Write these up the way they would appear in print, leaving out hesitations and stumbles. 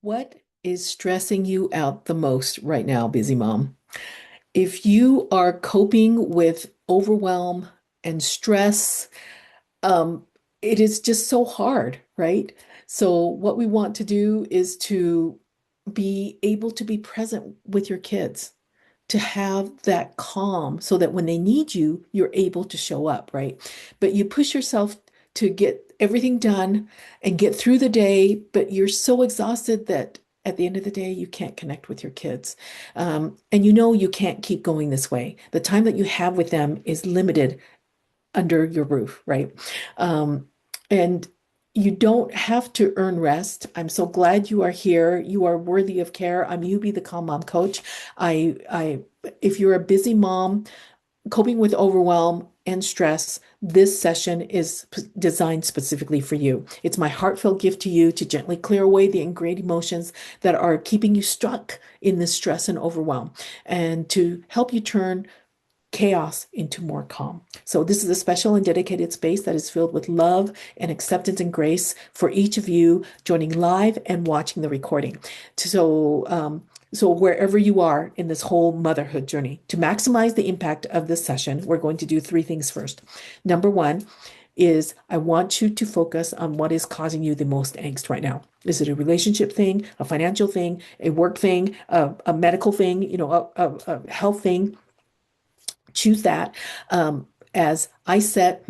What is stressing you out the most right now, busy mom? If you are coping with overwhelm and stress, um, it is just so hard, right? So, what we want to do is to be able to be present with your kids, to have that calm so that when they need you, you're able to show up, right? But you push yourself to get everything done and get through the day, but you're so exhausted that at the end of the day, you can't connect with your kids. And you know you can't keep going this way. The time that you have with them is limited under your roof, right? Um, and you don't have to earn rest. I'm so glad you are here. You are worthy of care. I'm Yubi, the Calm Mom Coach. I, if you're a busy mom coping with overwhelm and stress, this session is designed specifically for you. It's my heartfelt gift to you to gently clear away the ingrained emotions that are keeping you stuck in this stress and overwhelm, and to help you turn chaos into more calm. So, this is a special and dedicated space that is filled with love and acceptance and grace for each of you joining live and watching the recording. So wherever you are in this whole motherhood journey, to maximize the impact of this session, we're going to do three things first. Number one is I want you to focus on what is causing you the most angst right now. Is it a relationship thing, a financial thing, a work thing, a medical thing, a health thing? Choose that as I set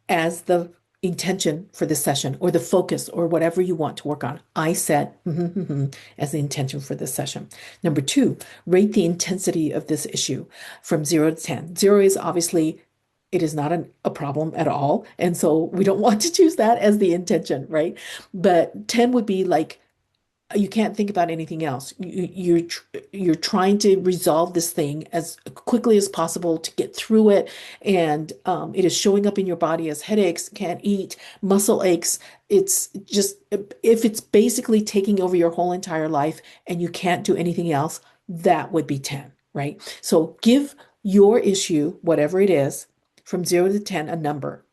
as the intention for this session or the focus or whatever you want to work on. I set as the intention for this session. Number two, rate the intensity of this issue from 0 to 10. 0 is obviously it is not a problem at all. And so we don't want to choose that as the intention, right? But 10 would be like you can't think about anything else. You're trying to resolve this thing as quickly as possible to get through it, and it is showing up in your body as headaches, can't eat, muscle aches. It's just if it's basically taking over your whole entire life and you can't do anything else, that would be 10, right? So give your issue, whatever it is, from 0 to 10, a number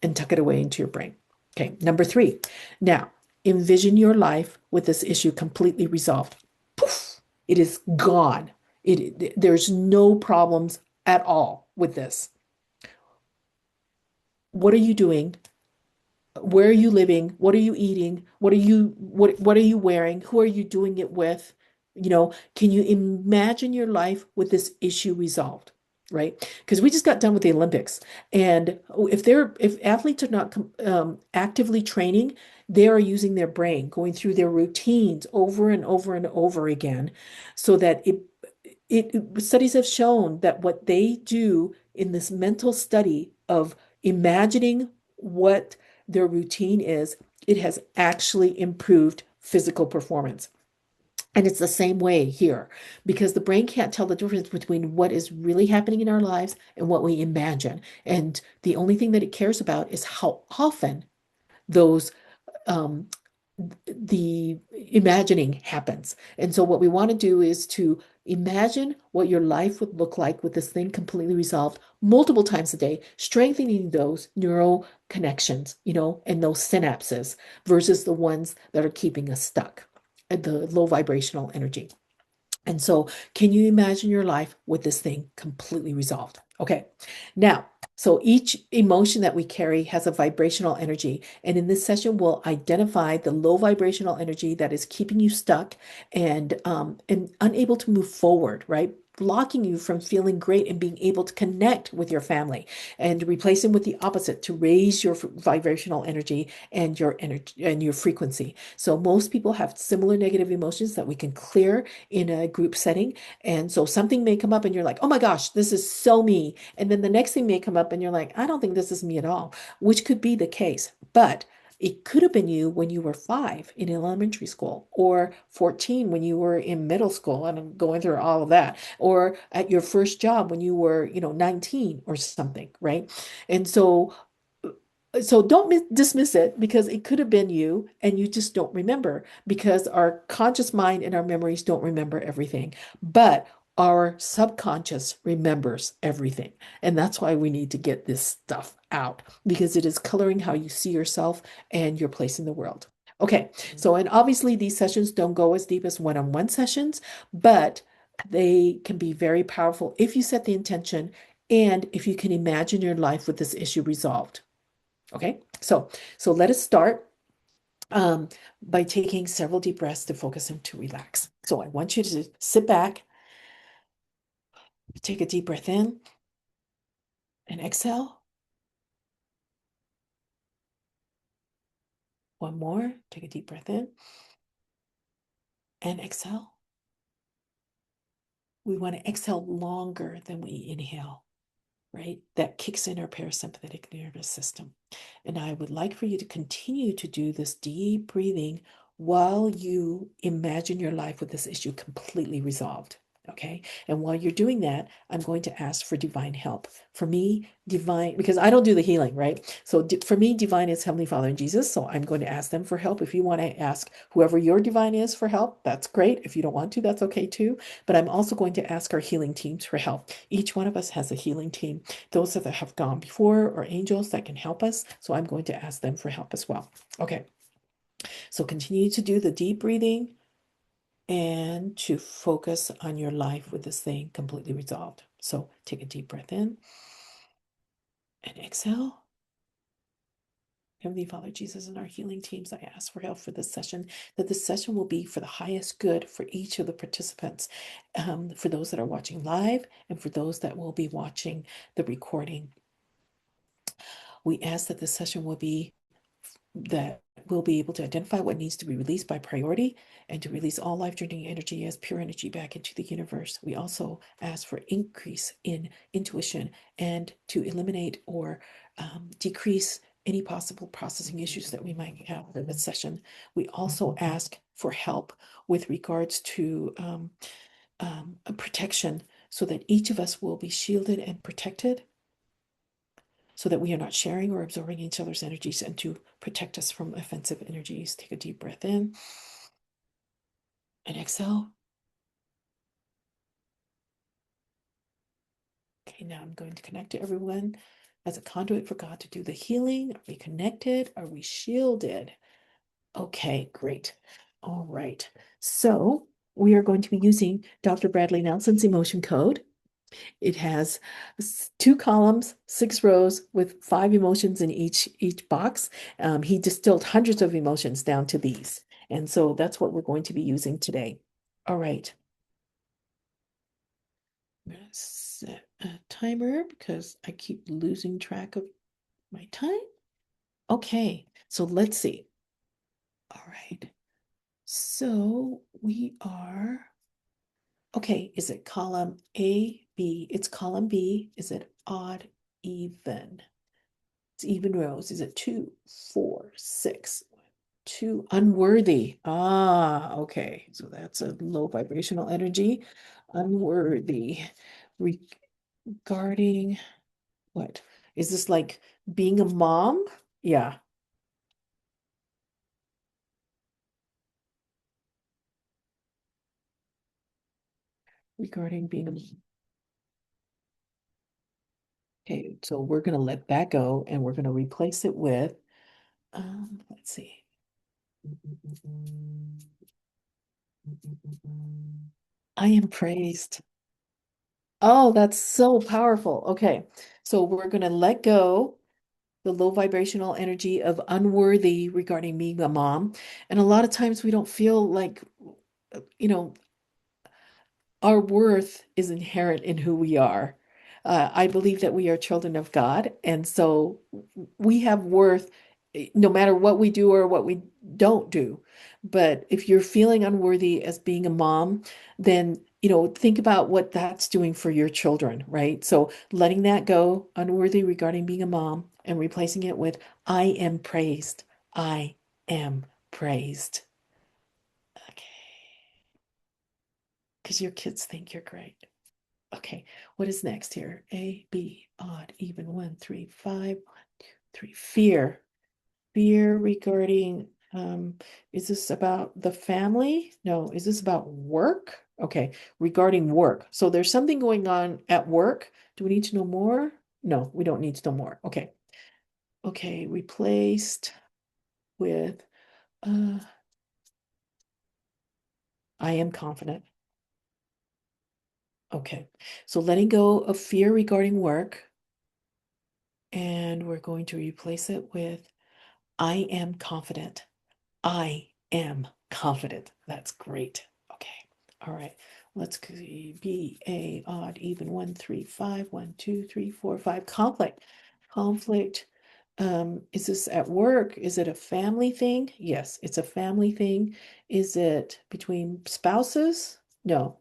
and tuck it away into your brain. Okay, number three. Now, envision your life with this issue completely resolved. Poof, it is gone. There's no problems at all with this. What are you doing? Where are you living? What are you eating? What are you wearing? Who are you doing it with? Can you imagine your life with this issue resolved? Right? Because we just got done with the Olympics, and if athletes are not actively training, they are using their brain, going through their routines over and over and over again, so that it studies have shown that what they do in this mental study of imagining what their routine is, it has actually improved physical performance. And it's the same way here because the brain can't tell the difference between what is really happening in our lives and what we imagine. And the only thing that it cares about is how often those um, the imagining happens. And so what we want to do is to imagine what your life would look like with this thing completely resolved multiple times a day, strengthening those neural connections, and those synapses versus the ones that are keeping us stuck at the low vibrational energy. And so, can you imagine your life with this thing completely resolved? Okay. Now, so each emotion that we carry has a vibrational energy. And in this session, we'll identify the low vibrational energy that is keeping you stuck and unable to move forward, right? Blocking you from feeling great and being able to connect with your family, and replacing with the opposite to raise your vibrational energy and your energy and your frequency. So most people have similar negative emotions that we can clear in a group setting. And so something may come up and you're like, oh my gosh, this is so me. And then the next thing may come up and you're like, I don't think this is me at all, which could be the case. But it could have been you when you were 5 in elementary school, or 14 when you were in middle school, and I'm going through all of that, or at your first job when you were, 19 or something, right? And so don't dismiss it because it could have been you and you just don't remember because our conscious mind and our memories don't remember everything. But our subconscious remembers everything. And that's why we need to get this stuff out because it is coloring how you see yourself and your place in the world. Okay, so and obviously these sessions don't go as deep as one-on-one sessions, but they can be very powerful if you set the intention and if you can imagine your life with this issue resolved. Okay, so let us start um, by taking several deep breaths to focus and to relax. So I want you to sit back, take a deep breath in and exhale. One more, take a deep breath in and exhale. We want to exhale longer than we inhale, right? That kicks in our parasympathetic nervous system. And I would like for you to continue to do this deep breathing while you imagine your life with this issue completely resolved. Okay. And while you're doing that, I'm going to ask for divine help. For me, divine, because I don't do the healing, right? So for me, divine is Heavenly Father and Jesus. So I'm going to ask them for help. If you want to ask whoever your divine is for help, that's great. If you don't want to, that's okay too. But I'm also going to ask our healing teams for help. Each one of us has a healing team, those that have gone before or angels that can help us. So I'm going to ask them for help as well. Okay. So continue to do the deep breathing and to focus on your life with this thing completely resolved. So take a deep breath in and exhale. Heavenly Father, Jesus, and our healing teams, I ask for help for this session, that this session will be for the highest good for each of the participants, for those that are watching live and for those that will be watching the recording. We ask that this session will be that we'll be able to identify what needs to be released by priority and to release all life-draining energy as pure energy back into the universe. We also ask for increase in intuition and to eliminate or decrease any possible processing issues that we might have in this session. We also ask for help with regards to a protection so that each of us will be shielded and protected so that we are not sharing or absorbing each other's energies and to protect us from offensive energies. Take a deep breath in and exhale. Okay, now I'm going to connect to everyone as a conduit for God to do the healing. Are we connected? Are we shielded? Okay, great. All right. So we are going to be using Dr. Bradley Nelson's emotion code. It has 2 columns, 6 rows with 5 emotions in each box. He distilled hundreds of emotions down to these. And so that's what we're going to be using today. All right. I'm going to set a timer because I keep losing track of my time. Okay, so let's see. All right. So we are, okay, is it column A, B? It's column B. Is it odd, even? It's even rows. Is it 2, 4, 6? 2, unworthy. Ah, okay. So that's a low vibrational energy. Unworthy. Regarding what? Is this like being a mom? Yeah. Regarding being a mom. Okay, so we're gonna let that go and we're gonna replace it with let's see. I am praised. Oh, that's so powerful. Okay. So we're going to let go the low vibrational energy of unworthy regarding being a mom. And a lot of times we don't feel like, you know, our worth is inherent in who we are. I believe that we are children of God, and so we have worth no matter what we do or what we don't do. But if you're feeling unworthy as being a mom, then think about what that's doing for your children, right? So letting that go, unworthy regarding being a mom, and replacing it with I am praised. I am praised. Okay. Because your kids think you're great. Okay, what is next here? A, B, odd, even, 1, 3, 5, 1, 2, 3. Fear. Fear regarding, is this about the family? No, is this about work? Okay, regarding work. So there's something going on at work. Do we need to know more? No, we don't need to know more. Okay. Okay, replaced with Uh, I am confident. Okay. So letting go of fear regarding work, and we're going to replace it with I am confident. I am confident. That's great. Okay. All right. Let's be a odd, even, 1, 3, 5, 1, 2, 3, 4, 5. Conflict. Conflict. Is this at work? Is it a family thing? Yes, it's a family thing. Is it between spouses? No.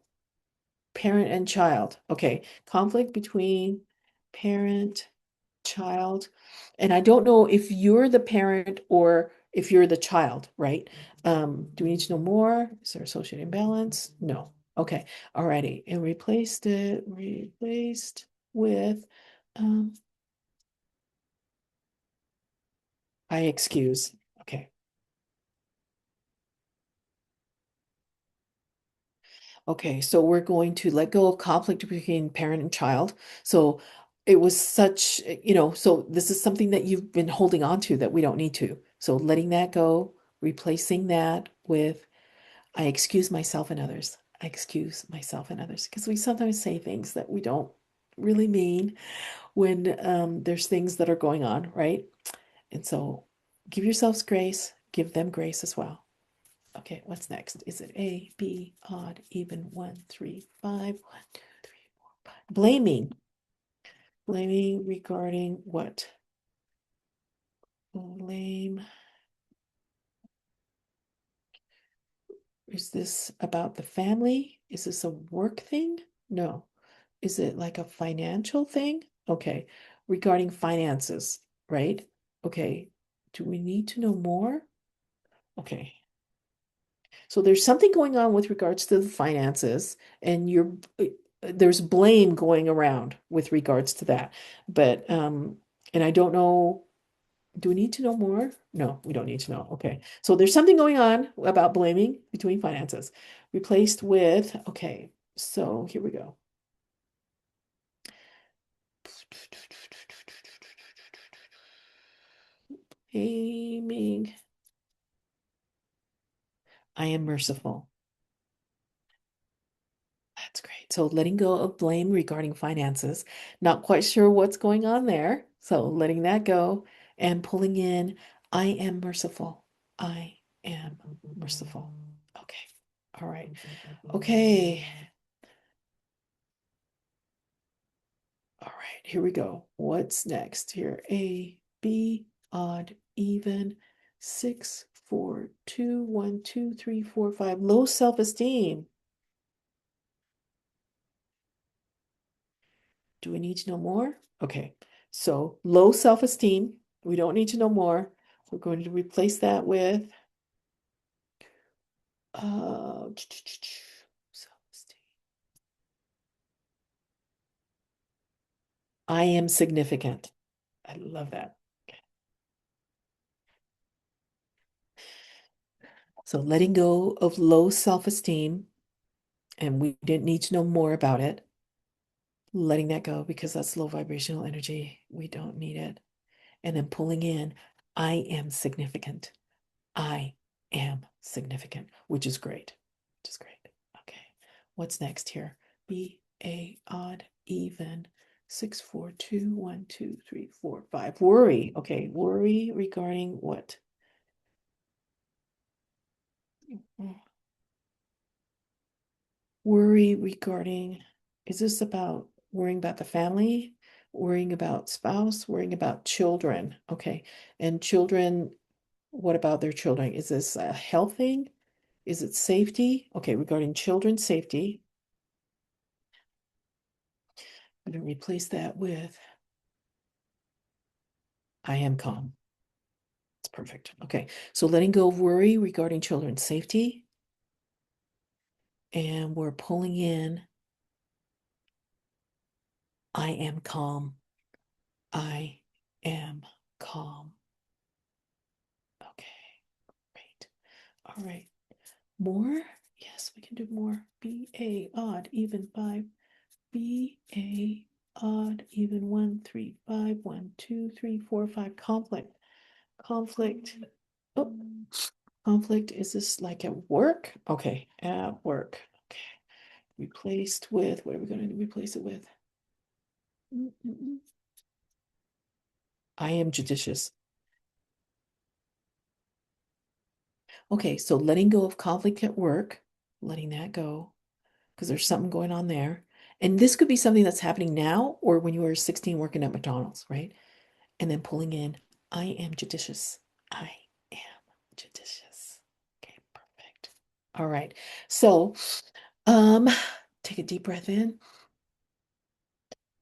Parent and child. Okay. Conflict between parent, child. And I don't know if you're the parent or if you're the child, right? Do we need to know more? Is there associated imbalance? No. Okay. Alrighty. And replaced with um I excuse. Okay. Okay, so we're going to let go of conflict between parent and child. So it was such, so this is something that you've been holding on to that we don't need to. So letting that go, replacing that with I excuse myself and others. I excuse myself and others because we sometimes say things that we don't really mean when there's things that are going on, right? And so give yourselves grace, give them grace as well. Okay, what's next? Is it A, B, odd, even, 1, 3, 5, 1, 2, 3, 4, 5? Blaming. Blaming regarding what? Blame. Is this about the family? Is this a work thing? No. Is it like a financial thing? Okay. Regarding finances, right? Okay. Do we need to know more? Okay. So there's something going on with regards to the finances, and there's blame going around with regards to that. But and I don't know, do we need to know more? No, we don't need to know. Okay. So there's something going on about blaming between finances. Replaced with, okay, so here we go. Aiming. I am merciful. That's great. So letting go of blame regarding finances. Not quite sure what's going on there. So letting that go and pulling in, I am merciful. I am merciful. Okay. All right. Okay. All right. Here we go. What's next here? A, B, odd, even, 6, 4, 2, 1, 2, 3, 4, 5. Low self-esteem. Do we need to know more? Okay, so low self-esteem. We don't need to know more. We're going to replace that with self-esteem. I am significant. I love that. Okay. So letting go of low self-esteem, and we didn't need to know more about it. Letting that go because that's low vibrational energy. We don't need it. And then pulling in, I am significant. I am significant, which is great. Which is great. Okay. What's next here? Be a odd even. 6, 4, 2, 1, 2, 3, 4, 5. Worry. Okay. Worry regarding what? Worry regarding, is this about worrying about the family, worrying about spouse, worrying about children? Okay. And children, what about their children? Is this a health thing? Is it safety? Okay, regarding children's safety, I'm going to replace that with I am calm. It's perfect. Okay, so letting go of worry regarding children's safety. And we're pulling in I am calm. I am calm. Okay, great. All right. More? Yes, we can do more. Be a odd, even, 5. Be a odd, even, 1, 3, 5. 1, 2, 3, 4, 5. Conflict. Conflict. Oh. Conflict, is this like at work? Okay, at work. Okay. Replaced with, what are we going to replace it with? I am judicious. Okay, so letting go of conflict at work, letting that go, because there's something going on there. And this could be something that's happening now or when you were 16 working at McDonald's, right? And then pulling in, I am judicious. I am judicious. Okay, perfect. All right. So, um, take a deep breath in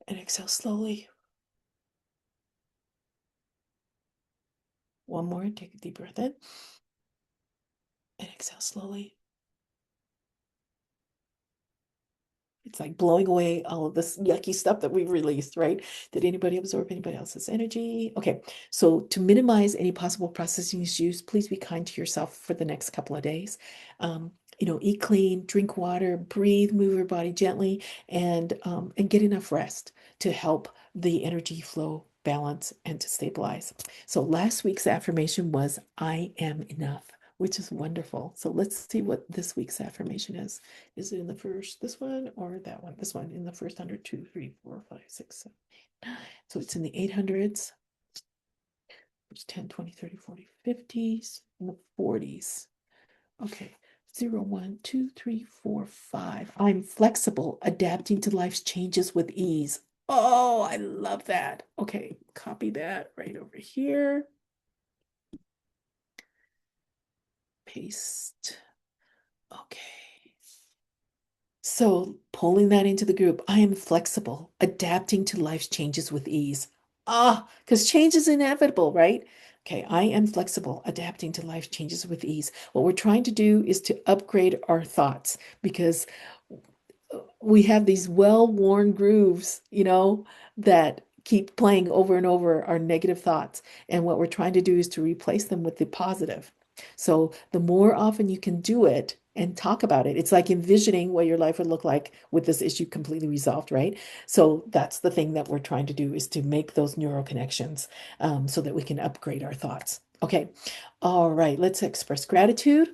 and exhale slowly. One more, take a deep breath in and exhale slowly. It's like blowing away all of this yucky stuff that we've released, right? Did anybody absorb anybody else's energy? Okay, so to minimize any possible processing issues, please be kind to yourself for the next couple of days. Eat clean, drink water, breathe, move your body gently, and get enough rest to help the energy flow balance and to stabilize. So last week's affirmation was, I am enough, which is wonderful. So let's see what this week's affirmation is. Is it in the first, this one or that one? This one in the first 100, 2, 3, 4, 5, 6, 7, 8, 9. So it's in the 800s, which 10, 20, 30, 40, 50s, and the 40s. Okay. 0, 1, 2, 3, 4, 5. I'm flexible, adapting to life's changes with ease. Oh, I love that. Okay, copy that right over here. Paste. Okay. So pulling that into the group, I am flexible, adapting to life's changes with ease. Because change is inevitable, right? Okay, I am flexible, adapting to life's changes with ease. What we're trying to do is to upgrade our thoughts because we have these well-worn grooves, that keep playing over and over our negative thoughts. And what we're trying to do is to replace them with the positive. So the more often you can do it and talk about it, it's like envisioning what your life would look like with this issue completely resolved, right? So that's the thing that we're trying to do is to make those neural connections so that we can upgrade our thoughts. Okay. All right. Let's express gratitude.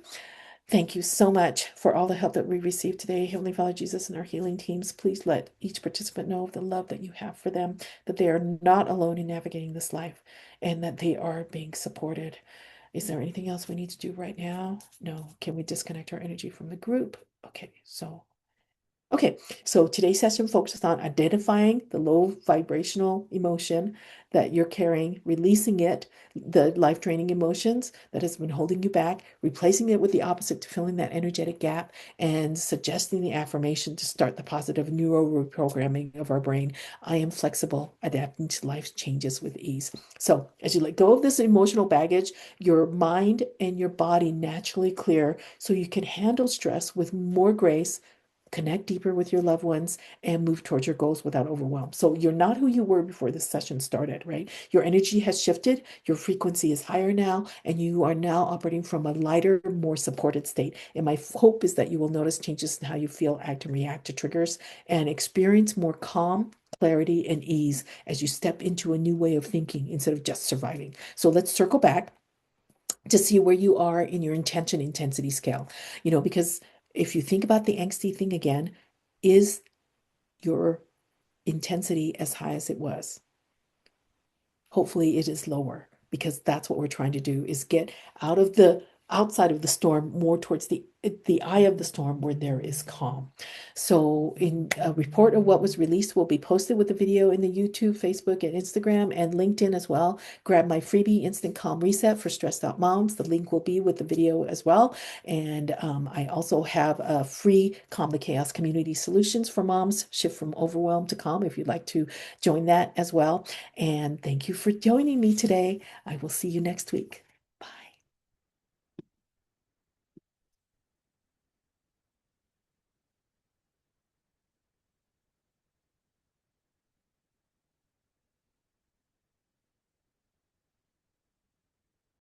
Thank you so much for all the help that we received today. Heavenly Father Jesus and our healing teams, please let each participant know of the love that you have for them, that they are not alone in navigating this life, and that they are being supported. Is there anything else we need to do right now? No. Can we disconnect our energy from the group? Okay, so today's session focuses on identifying the low vibrational emotion that you're carrying, releasing it, the life draining emotions that has been holding you back, replacing it with the opposite to filling that energetic gap, and suggesting the affirmation to start the positive neuro reprogramming of our brain. I am flexible, adapting to life's changes with ease. So, as you let go of this emotional baggage, your mind and your body naturally clear so you can handle stress with more grace, connect deeper with your loved ones, and move towards your goals without overwhelm. So you're not who you were before this session started, right? Your energy has shifted, your frequency is higher now, and you are now operating from a lighter, more supported state. And my hope is that you will notice changes in how you feel, act, and react to triggers and experience more calm, clarity, and ease as you step into a new way of thinking instead of just surviving. So let's circle back to see where you are in your intention intensity scale. Because if you think about the angsty thing again, is your intensity as high as it was? Hopefully it is lower because that's what we're trying to do is get out of the outside of the storm, more towards the eye of the storm where there is calm. So in a report of what was released will be posted with the video in the YouTube, Facebook, and Instagram, and LinkedIn as well. Grab my freebie Instant Calm Reset for stressed out moms. The link will be with the video as well. And I also have a free Calm the Chaos community solutions for moms, shift from overwhelm to calm, if you'd like to join that as well. And thank you for joining me today. I will see you next week.